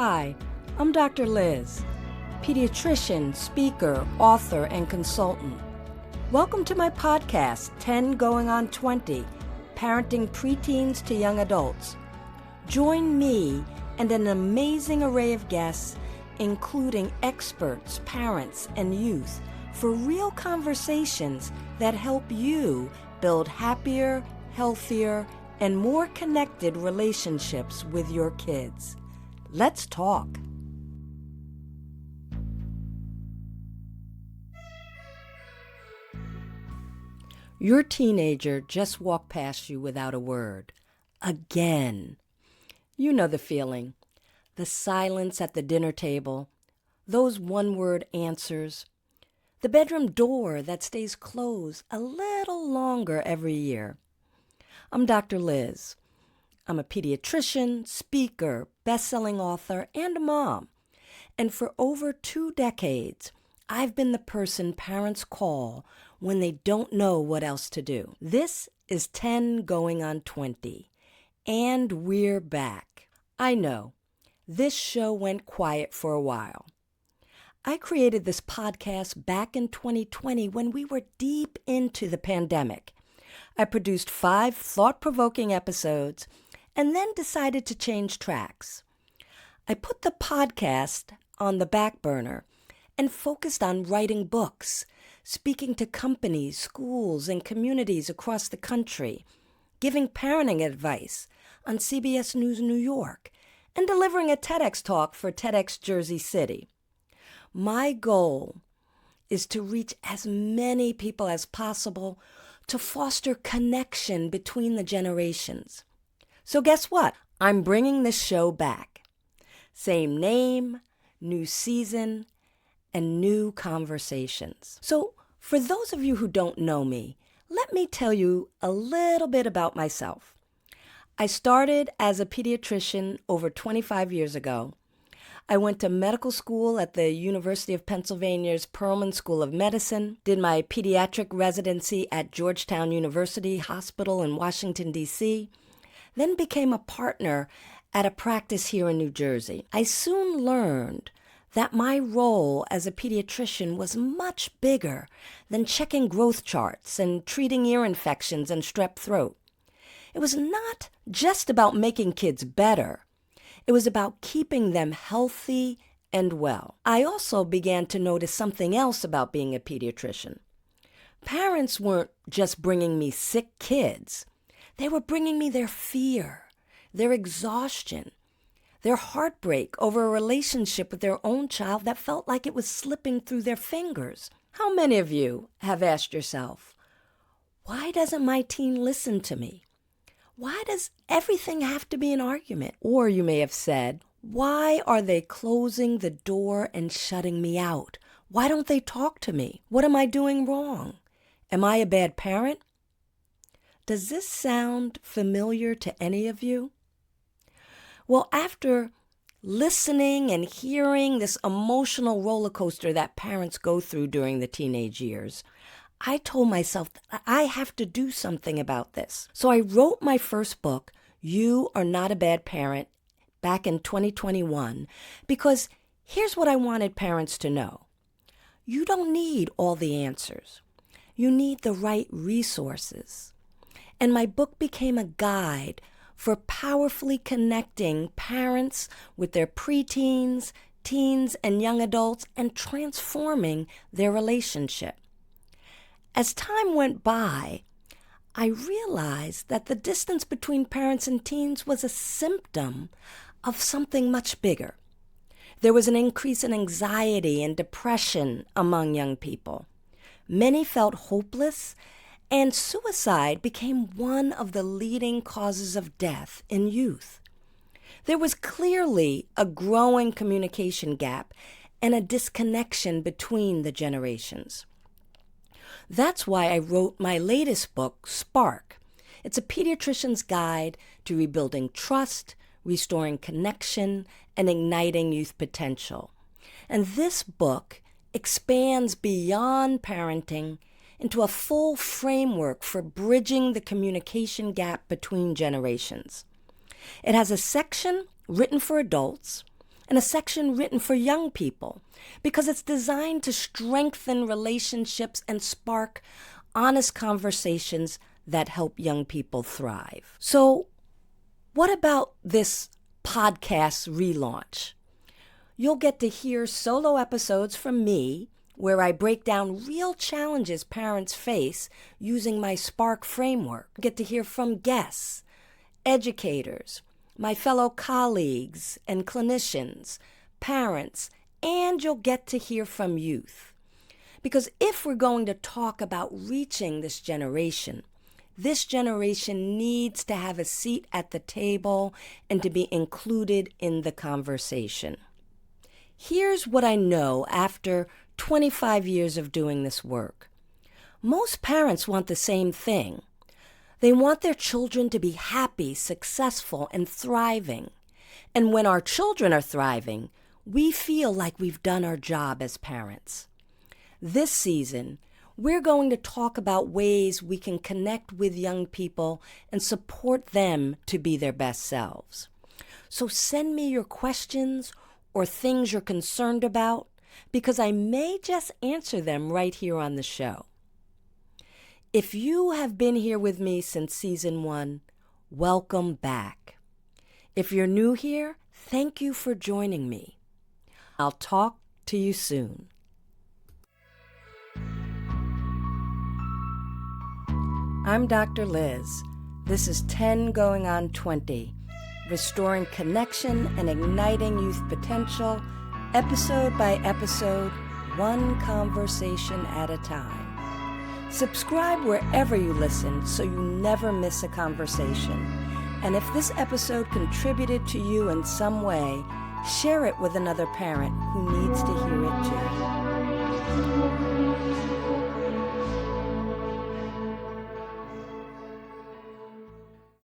Hi, I'm Dr. Liz, pediatrician, speaker, author, and consultant. Welcome to my podcast, 10 Going on 20, Parenting Preteens to Young Adults. Join me and an amazing array of guests, including experts, parents, and youth, for real conversations that help you build happier, healthier, and more connected relationships with your kids. Let's talk. Your teenager just walked past you without a word. Again. You know the feeling. The silence at the dinner table. Those one-word answers. The bedroom door that stays closed a little longer every year. I'm Dr. Liz. I'm a pediatrician, speaker, best-selling author, and a mom. And for over 2 decades, I've been the person parents call when they don't know what else to do. This is 10 Going on 20, and we're back. I know, this show went quiet for a while. I created this podcast back in 2020 when we were deep into the pandemic. I produced 5 thought-provoking episodes and then decided to change tracks. I put the podcast on the back burner and focused on writing books, speaking to companies, schools, and communities across the country, giving parenting advice on CBS News New York, and delivering a TEDx talk for TEDx Jersey City. My goal is to reach as many people as possible to foster connection between the generations. So guess what? I'm bringing this show back. Same name, new season, and new conversations. So for those of you who don't know me, let me tell you a little bit about myself. I started as a pediatrician over 25 years ago. I went to medical school at the University of Pennsylvania's Perelman School of Medicine, did my pediatric residency at Georgetown University Hospital in Washington, D.C., then became a partner at a practice here in New Jersey. I soon learned that my role as a pediatrician was much bigger than checking growth charts and treating ear infections and strep throat. It was not just about making kids better. It was about keeping them healthy and well. I also began to notice something else about being a pediatrician. Parents weren't just bringing me sick kids. They were bringing me their fear, their exhaustion, their heartbreak over a relationship with their own child that felt like it was slipping through their fingers. How many of you have asked yourself, why doesn't my teen listen to me? Why does everything have to be an argument? Or you may have said, why are they closing the door and shutting me out? Why don't they talk to me? What am I doing wrong? Am I a bad parent? Does this sound familiar to any of you? Well, after listening and hearing this emotional roller coaster that parents go through during the teenage years, I told myself that I have to do something about this. So I wrote my first book, You Are Not a Bad Parent, back in 2021, because here's what I wanted parents to know. You don't need all the answers. You need the right resources. And my book became a guide for powerfully connecting parents with their preteens, teens, and young adults and transforming their relationship. As time went by, I realized that the distance between parents and teens was a symptom of something much bigger. There was an increase in anxiety and depression among young people. Many felt hopeless, and suicide became one of the leading causes of death in youth. There was clearly a growing communication gap and a disconnection between the generations. That's why I wrote my latest book, Spark. It's a pediatrician's guide to rebuilding trust, restoring connection, and igniting youth potential. And this book expands beyond parenting into a full framework for bridging the communication gap between generations. It has a section written for adults, and a section written for young people because it's designed to strengthen relationships and spark honest conversations that help young people thrive. So, what about this podcast relaunch? You'll get to hear solo episodes from me where I break down real challenges parents face using my Spark framework. Get to hear from guests, educators, my fellow colleagues and clinicians, parents, and you'll get to hear from youth. Because if we're going to talk about reaching this generation needs to have a seat at the table and to be included in the conversation. Here's what I know after 25 years of doing this work. Most parents want the same thing. They want their children to be happy, successful, and thriving. And when our children are thriving, we feel like we've done our job as parents. This season, we're going to talk about ways we can connect with young people and support them to be their best selves. So send me your questions or things you're concerned about, because I may just answer them right here on the show. If you have been here with me since season 1, welcome back. If you're new here, thank you for joining me. I'll talk to you soon. I'm Dr. Liz. This is 10 going on 20, restoring connection and igniting youth potential, episode by episode, one conversation at a time. Subscribe wherever you listen so you never miss a conversation. And if this episode contributed to you in some way, share it with another parent who needs to hear it too.